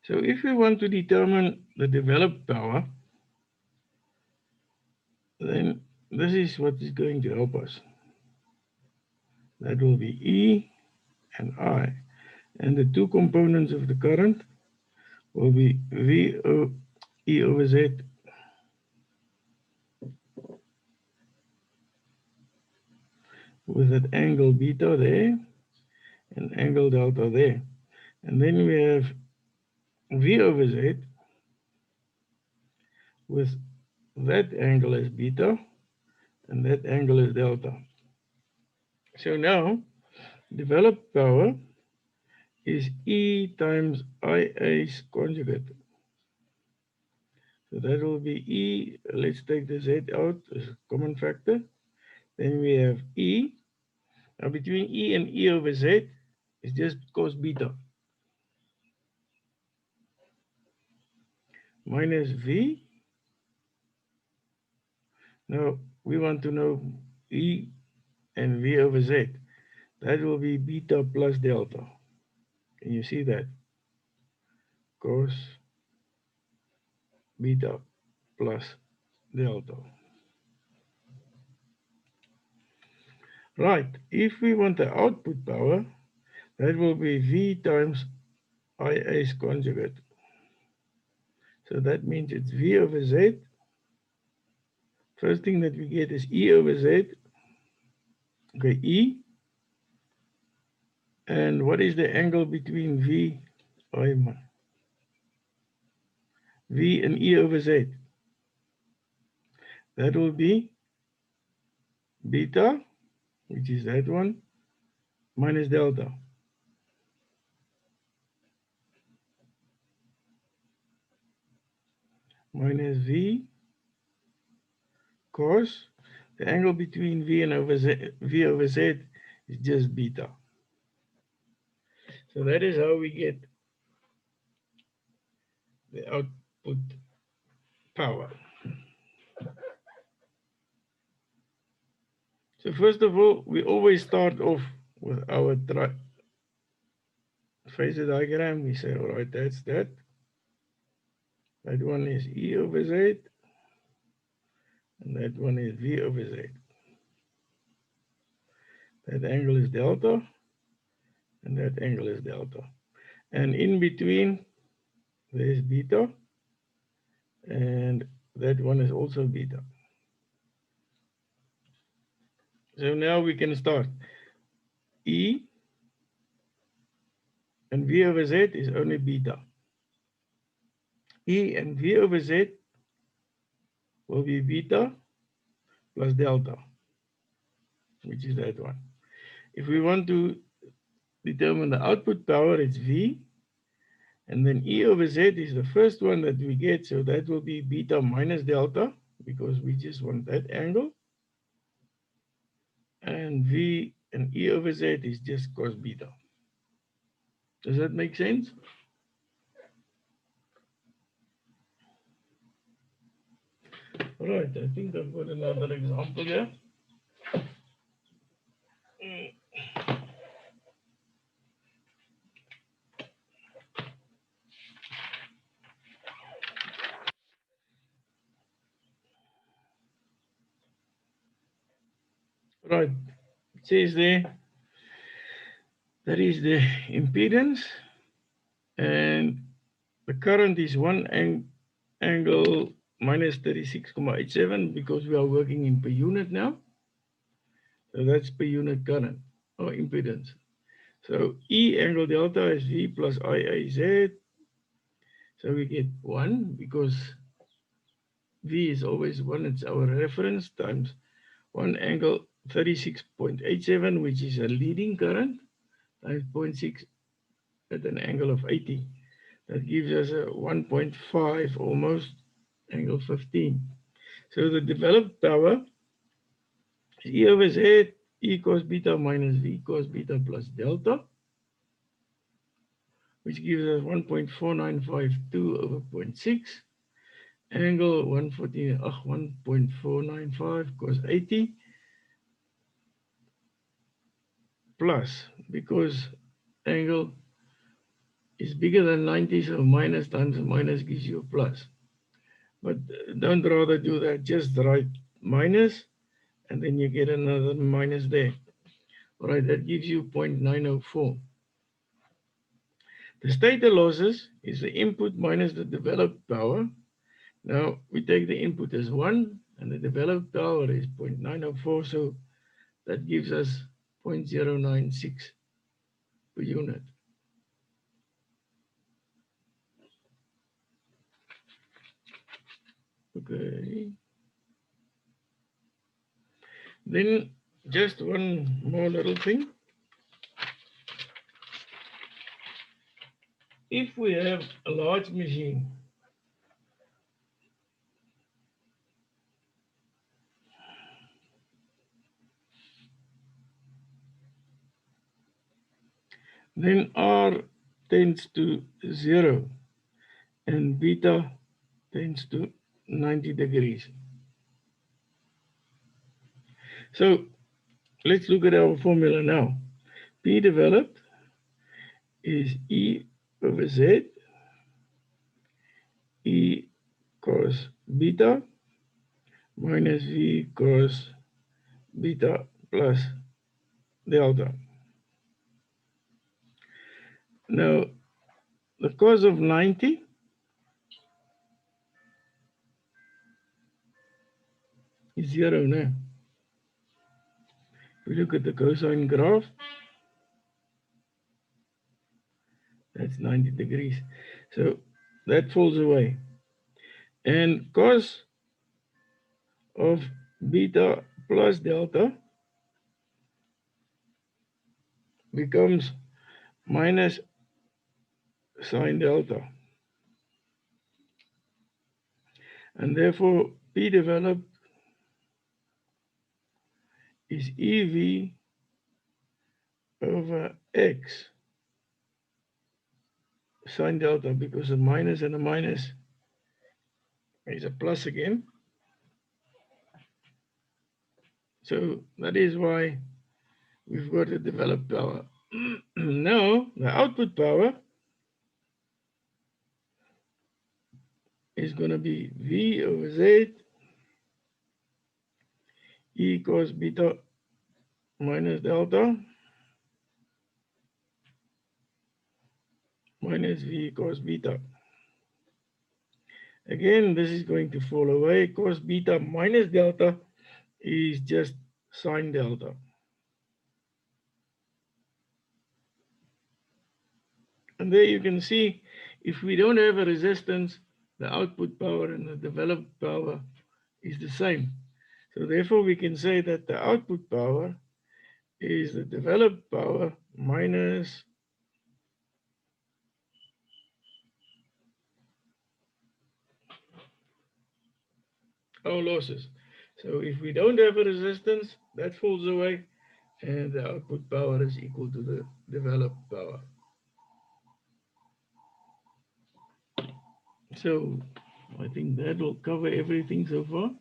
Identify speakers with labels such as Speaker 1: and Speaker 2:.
Speaker 1: So if we want to determine the developed power, then this is what is going to help us. That will be E and I. And the two components of the current will be E over Z with that angle beta there and angle delta there. And then we have V over Z with that angle as beta and that angle is delta. So now developed power is E times IA's conjugate. So that will be E. Let's take the Z out as a common factor. Then we have E. Now between E and E over Z is just cos beta minus V. Now we want to know E and V over Z. That will be beta plus delta. Can you see that? Cos beta plus delta. Right, if we want the output power, that will be V times IA's conjugate. So that means it's V over Z. First thing that we get is E over Z. Okay, E. And what is the angle between V and E over Z? That will be beta, which is that one, minus delta. Minus V cos the angle between V over Z is just beta. So that is how we get the output power. So first of all, we always start off with our phasor diagram. We say, all right, that's that. That one is E over Z, and that one is V over Z. That angle is delta, and that angle is delta. And in between, there is beta, and that one is also beta. So now we can start. E and V over Z is only beta. E and V over Z will be beta plus delta, which is that one. If we want to determine the output power, it's V, and then E over Z is the first one that we get, so that will be beta minus delta, because we just want that angle. And V and E over Z is just cos beta. Does that make sense? All right, I think I've got another example here. Right, it says there, that is the impedance, and the current is one angle minus 36,87 because we are working in per unit now. So that's per unit current or impedance. So E angle delta is V plus IAZ. So we get 1 because V is always 1, it's our reference, times 1 angle 36.87, which is a leading current, times 0.6 at an angle of 80. That gives us a 1.5 almost, angle 15. So the developed power is E over Z, E cos beta minus V cos beta plus delta, which gives us 1.4952 over 0.6, angle 1.495 cos 80, plus, because angle is bigger than 90, so minus times a minus gives you a plus. But don't rather do that. Just write minus, and then you get another minus there. All right, that gives you 0.904. The stator losses is the input minus the developed power. Now we take the input as 1, and the developed power is 0.904, so that gives us 0.096 per unit. Okay. Then just one more little thing. If we have a large machine, then R tends to 0 and beta tends to 90 degrees. So let's look at our formula now. P developed is E over Z, E cos beta minus V cos beta plus delta. Now, the cos of 90 is 0 now. If we look at the cosine graph, that's 90 degrees. So that falls away. And cos of beta plus delta becomes minus sine delta. And therefore, P developed is EV over X sine delta, because a minus and a minus is a plus again. So that is why we've got a developed power. Now, the output power is going to be V over Z E cos beta minus delta minus V cos beta. Again, this is going to fall away. Cos beta minus delta is just sine delta. And there you can see, if we don't have a resistance, the output power and the developed power is the same. So therefore, we can say that the output power is the developed power minus our losses. So if we don't have a resistance, that falls away, and the output power is equal to the developed power. So I think that will cover everything so far.